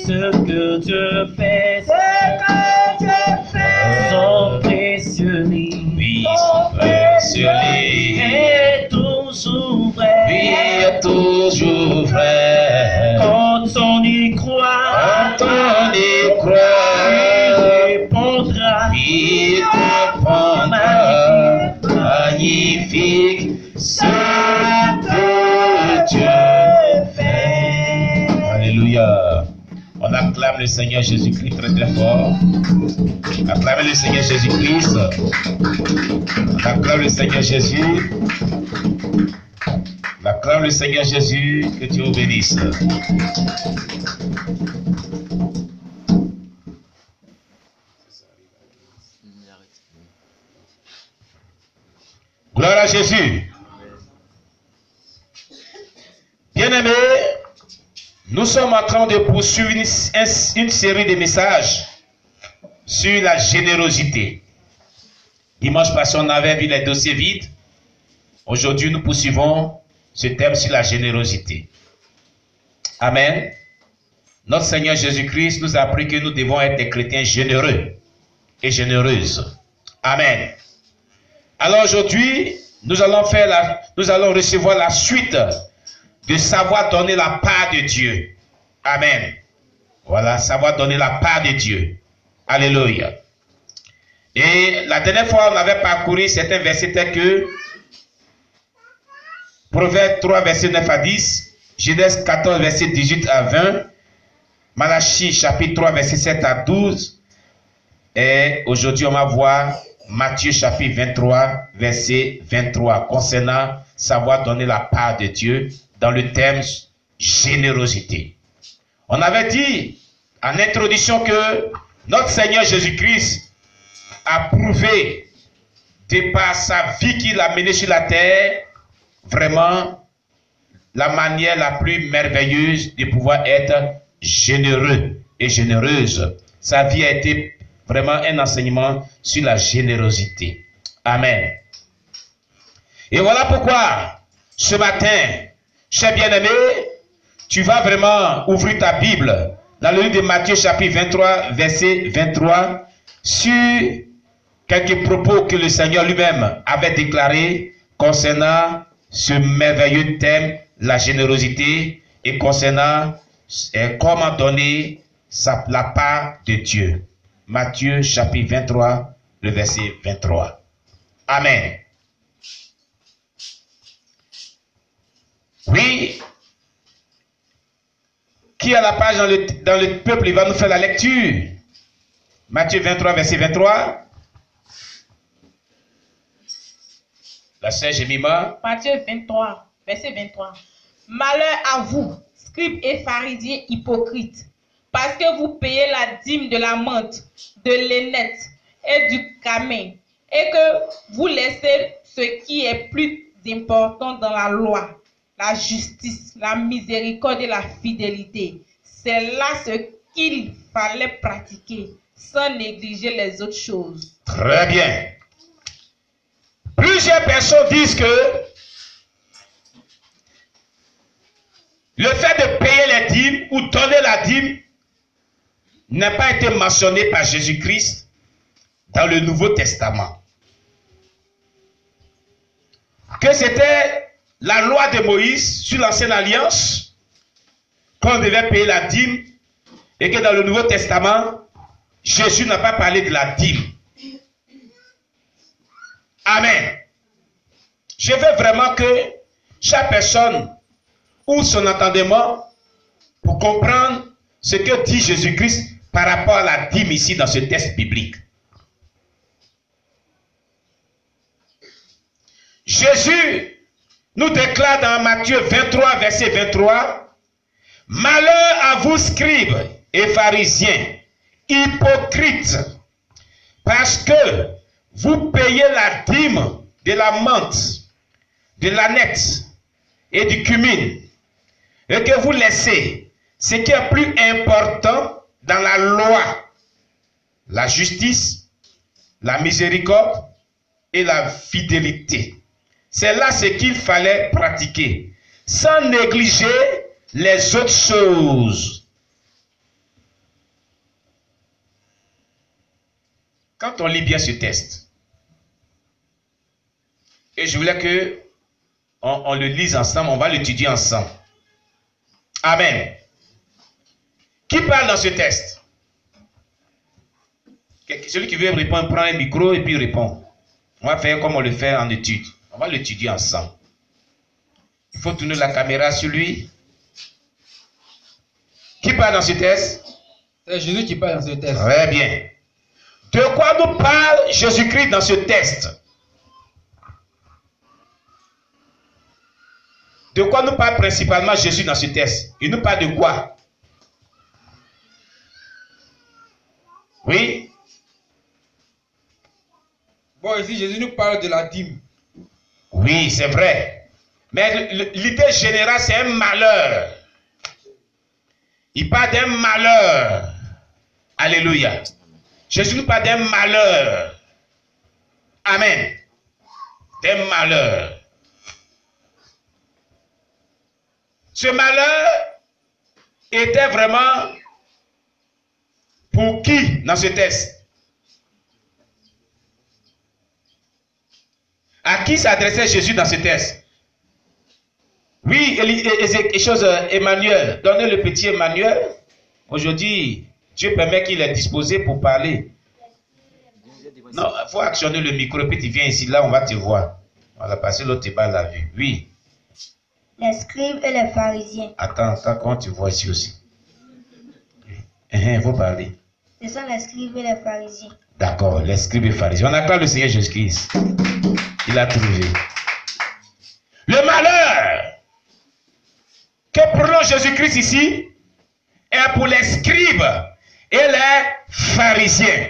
Ce que Dieu fait, son précieux lit, Oui, son précieux lit est toujours vrai. Oui, est toujours vrai. Quand on y croit, Quand on y croit, il répondra. il comprendra. Magnifique ce que Dieu fait. Alléluia. On acclame le Seigneur Jésus-Christ très très fort. Acclamez le Seigneur Jésus-Christ. On acclame le Seigneur Jésus. On acclame le Seigneur Jésus. Que Dieu vous bénisse. Gloire à Jésus. Bien-aimés, nous sommes en train de poursuivre une série de messages sur la générosité. Dimanche passé, on avait vu les dossiers vides. Aujourd'hui, nous poursuivons ce thème sur la générosité. Amen. Notre Seigneur Jésus-Christ nous a appris que nous devons être des chrétiens généreux et généreuses. Amen. Alors aujourd'hui, nous allons recevoir la suite de savoir donner la part de Dieu. Amen. Voilà, savoir donner la part de Dieu. Alléluia. Et la dernière fois, on avait parcouru certains versets tels que Proverbe 3, verset 9 à 10, Genèse 14, verset 18 à 20, Malachie chapitre 3, verset 7 à 12, et aujourd'hui, on va voir Matthieu chapitre 23, verset 23, concernant savoir donner la part de Dieu dans le thème générosité. On avait dit en introduction que notre Seigneur Jésus-Christ a prouvé de par sa vie qu'il a menée sur la terre, vraiment la manière la plus merveilleuse de pouvoir être généreux et généreuse. Sa vie a été vraiment un enseignement sur la générosité. Amen. Et voilà pourquoi, ce matin, cher bien-aimé, tu vas vraiment ouvrir ta Bible dans le livre de Matthieu chapitre 23, verset 23, sur quelques propos que le Seigneur lui-même avait déclarés concernant ce merveilleux thème, la générosité, et concernant comment donner la part de Dieu. Matthieu chapitre 23, le verset 23. Amen. Oui. Qui a la page dans le peuple, il va nous faire la lecture. Matthieu 23, verset 23. La sœur Jemima. Matthieu 23, verset 23. Malheur à vous, scribes et pharisiens hypocrites, parce que vous payez la dîme de la menthe, de l'aînette et du camin, et que vous laissez ce qui est plus important dans la loi, la justice, la miséricorde et la fidélité. C'est là ce qu'il fallait pratiquer, sans négliger les autres choses. Très bien. Plusieurs personnes disent que le fait de payer les dîmes ou donner la dîme n'a pas été mentionné par Jésus-Christ dans le Nouveau Testament. Que c'était la loi de Moïse sur l'ancienne alliance, qu'on devait payer la dîme, et que dans le Nouveau Testament, Jésus n'a pas parlé de la dîme. Amen. Je veux vraiment que chaque personne ouvre son entendement pour comprendre ce que dit Jésus-Christ par rapport à la dîme ici dans ce texte biblique. Jésus nous déclare dans Matthieu 23, verset 23, « Malheur à vous, scribes et pharisiens, hypocrites, parce que vous payez la dîme de la menthe, de l'ânesse et du cumin, et que vous laissez ce qui est plus important dans la loi, la justice, la miséricorde et la fidélité. C'est là ce qu'il fallait pratiquer, sans négliger les autres choses. Quand on lit bien ce texte, et je voulais que on le lise ensemble, on va l'étudier ensemble. Amen. Qui parle dans ce texte? Celui qui veut répondre prend un micro et puis répond. On va faire comme on le fait en étude. On va l'étudier ensemble. Il faut tourner la caméra sur lui. Qui parle dans ce texte? C'est Jésus qui parle dans ce texte. Très bien. De quoi nous parle Jésus-Christ dans ce texte? De quoi nous parle principalement Jésus dans ce texte? Il nous parle de quoi? Oui? Bon, ici, Jésus nous parle de la dîme. Oui, c'est vrai. Mais l'idée générale, c'est un malheur. Il parle d'un malheur. Alléluia. Jésus nous parle d'un malheur. Amen. D'un malheur. Ce malheur était vraiment pour qui dans ce texte? À qui s'adressait Jésus dans ce texte? Oui, Emmanuel. Donnez le petit Emmanuel. Aujourd'hui, Dieu permet qu'il est disposé pour parler. Non, il faut actionner le micro, puis tu viens ici, là, on va te voir. Voilà, parce que l'autre pas la vue. Oui. Les scribes et les pharisiens. Attends, comment tu vois ici aussi? Il faut parler. Ce sont les scribes et les pharisiens. D'accord, les scribes et pharisiens. On acclame le Seigneur Jésus-Christ. Il a trouvé. Le malheur que prononce Jésus-Christ ici est pour les scribes et les pharisiens.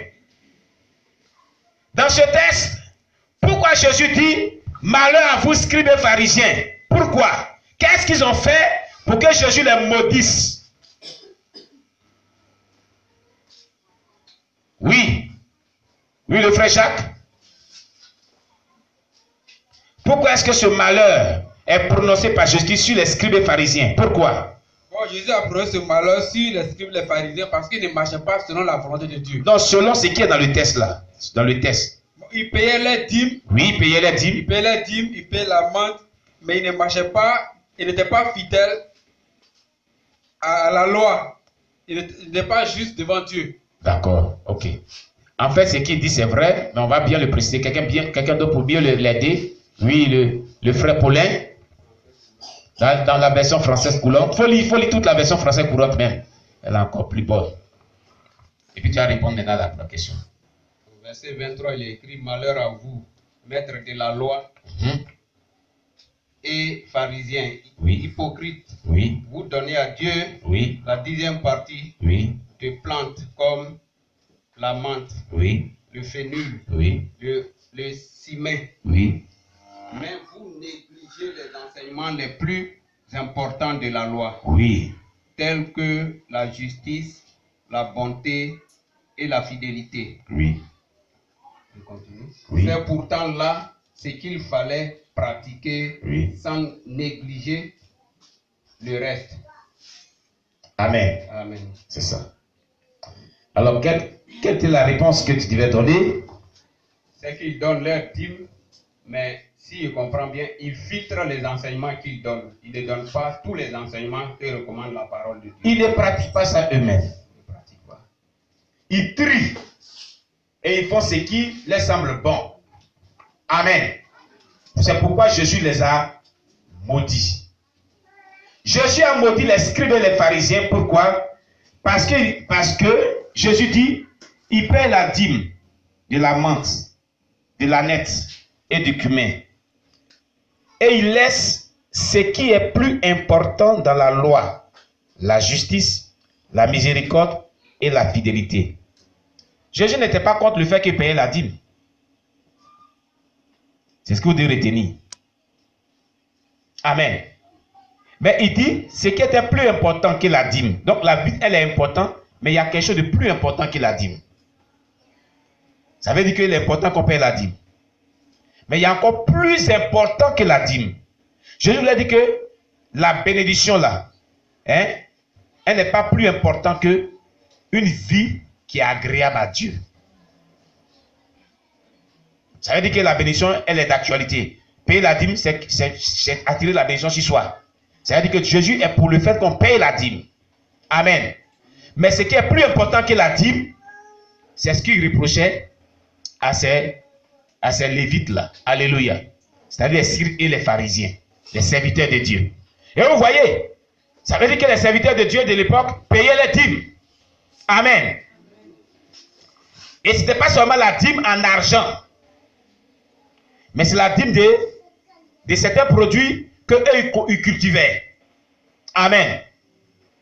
Dans ce texte, pourquoi Jésus dit malheur à vous scribes et pharisiens? Pourquoi? Qu'est-ce qu'ils ont fait pour que Jésus les maudisse? Oui. Oui, le frère Jacques. Pourquoi est-ce que ce malheur est prononcé par Jésus sur les scribes et pharisiens? Pourquoi? Bon, Jésus a prononcé ce malheur sur les scribes et les pharisiens parce qu'ils ne marchaient pas selon la volonté de Dieu. Donc, selon ce qui est dans le texte là. Dans le texte. Bon, ils payaient les dîmes. Oui, ils payaient les dîmes. Ils payaient les dîmes, ils payaient la menthe, mais ils ne marchaient pas, ils n'étaient pas fidèles à la loi. Ils n'étaient pas justes devant Dieu. D'accord, ok. En fait, ce qu'il dit, c'est vrai, mais on va bien le préciser. Quelqu'un d'autre pour bien l'aider. Oui, le frère Paulin. Dans la version française courante. Il faut lire toute la version française courante même. Elle est encore plus bonne. Et puis tu vas répondre maintenant à la question. Au verset 23, il est écrit: malheur à vous, maîtres de la loi et pharisiens, hypocrites. Oui. Vous donnez à Dieu la 10e partie de plantes comme la menthe, le fénul, le ciment. Mais vous négligez les enseignements les plus importants de la loi, tels que la justice, la bonté et la fidélité. On continue. C'est pourtant là ce qu'il fallait pratiquer sans négliger le reste. Amen. Amen. C'est ça. Alors, quelle était la réponse que tu devais donner? C'est qu'ils donnent leur dîme, mais si je comprends bien, ils filtrent les enseignements qu'ils donnent. Ils ne donnent pas tous les enseignements que recommande la parole de Dieu. Ils ne pratiquent pas ça eux-mêmes. Ils ne pratiquent pas. Ils trient et ils font ce qui leur semble bon. Amen. C'est pourquoi Jésus les a maudits. Jésus a maudit les scribes et les pharisiens. Pourquoi? Parce que Jésus dit, il paie la dîme de la menthe, de l'âneth et du cumin. Et il laisse ce qui est plus important dans la loi, la justice, la miséricorde et la fidélité. Jésus n'était pas contre le fait qu'il payait la dîme. C'est ce que vous devez retenir. Amen. Mais il dit ce qui était plus important que la dîme. Donc la vie, elle est importante, mais il y a quelque chose de plus important que la dîme. Ça veut dire qu'il est important qu'on paye la dîme. Mais il y a encore plus important que la dîme. Jésus lui a dit que la bénédiction là, elle n'est pas plus importante que une vie qui est agréable à Dieu. Ça veut dire que la bénédiction, elle est d'actualité. Payer la dîme, c'est attirer la bénédiction chez soi. Ça veut dire que Jésus est pour le fait qu'on paye la dîme. Amen. Mais ce qui est plus important que la dîme, c'est ce qu'il reprochait à ces lévites-là. Alléluia. C'est-à-dire les scribes et les pharisiens, les serviteurs de Dieu. Et vous voyez, ça veut dire que les serviteurs de Dieu de l'époque payaient les dîmes. Amen. Et ce n'était pas seulement la dîme en argent, mais c'est la dîme de certains produits qu'eux ils cultivaient. Amen.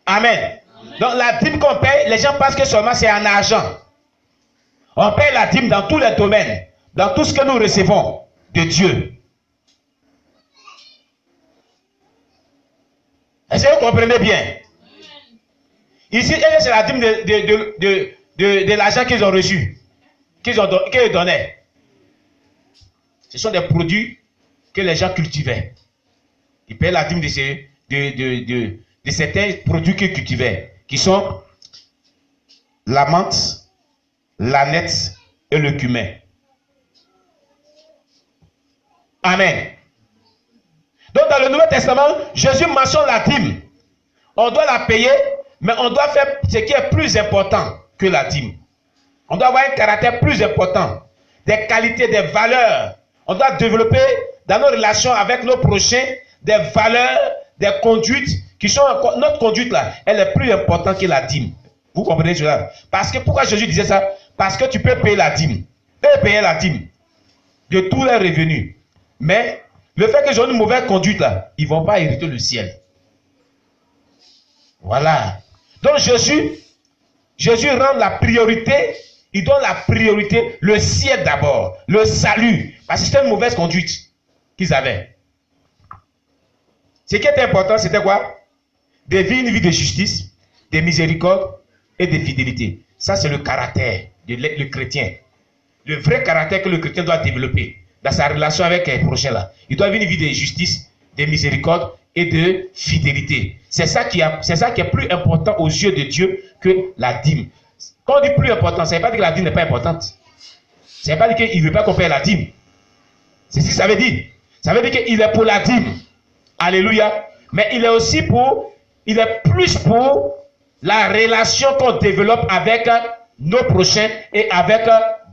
Amen. Donc la dîme qu'on paye, les gens pensent que seulement c'est en argent. On paye la dîme dans tous les domaines, dans tout ce que nous recevons de Dieu. Est-ce que vous comprenez bien? Ici, c'est la dîme de l'argent qu'ils ont reçu, qu'ils donnaient. Ce sont des produits que les gens cultivaient. Ils paient la dîme de certains produits qu'ils cultivaient, qui sont la menthe, l'âneth et le cumin. Amen. Donc dans le Nouveau Testament, Jésus mentionne la dîme. On doit la payer, mais on doit faire ce qui est plus important que la dîme. On doit avoir un caractère plus important, des qualités, des valeurs. On doit développer dans nos relations avec nos prochains des valeurs, des conduites qui sont... Notre conduite là, elle est plus importante que la dîme. Vous comprenez cela? Parce que pourquoi Jésus disait ça? Parce que tu peux payer la dîme. Eux payer la dîme de tous les revenus. Mais le fait qu'ils ont une mauvaise conduite là, ils ne vont pas hériter le ciel. Voilà. Donc Jésus rend la priorité, il donne la priorité, le ciel d'abord, le salut. Parce que c'était une mauvaise conduite qu'ils avaient. Ce qui était important, c'était quoi? De vivre une vie de justice, de miséricorde et de fidélité. Ça, c'est le caractère du chrétien. Le vrai caractère que le chrétien doit développer dans sa relation avec les prochains là. Il doit vivre une vie de justice, de miséricorde et de fidélité. C'est ça qui est plus important aux yeux de Dieu que la dîme. Quand on dit plus important, ça ne veut pas dire que la dîme n'est pas importante. Ça ne veut pas dire qu'il ne veut pas qu'on paye la dîme. C'est ce que ça veut dire. Ça veut dire qu'il est pour la dîme. Alléluia. Mais il est aussi il est plus pour la relation qu'on développe avec nos prochains et avec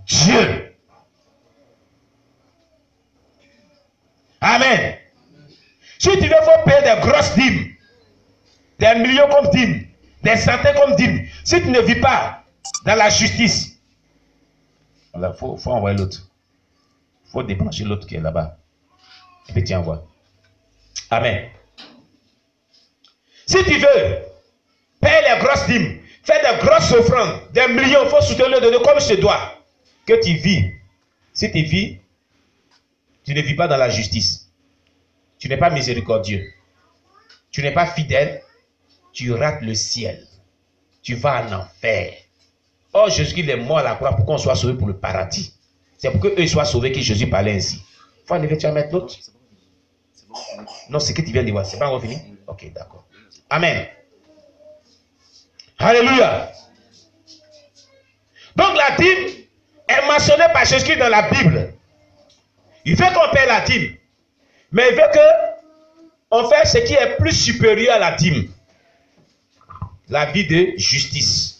Dieu. Amen. Si tu veux, faut payer des grosses dîmes, des millions comme dîmes, des centaines comme dîmes. Si tu ne vis pas dans la justice, il faut envoyer l'autre. Il faut débrancher l'autre qui est là-bas. Et puis tu envoies. Amen. Si tu veux payer les grosses dîmes, faire des grosses offrandes, des millions, il faut soutenir le donner comme je dois. Que tu vis. Si tu vis, tu ne vis pas dans la justice. Tu n'es pas miséricordieux. Tu n'es pas fidèle. Tu rates le ciel. Tu vas en enfer. Oh, Jésus, il est mort à la croix pour qu'on soit sauvé pour le paradis. C'est pour qu'eux soient sauvés que Jésus parlait ainsi. Il faut enlever, tu vas mettre l'autre. Non, c'est que tu viens de voir. C'est pas encore fini? Ok, d'accord. Amen. Alléluia. Donc la dîme est mentionnée par Jésus dans la Bible. Il veut qu'on paie la dîme. Mais il veut qu'on fasse ce qui est plus supérieur à la dîme. La vie de justice.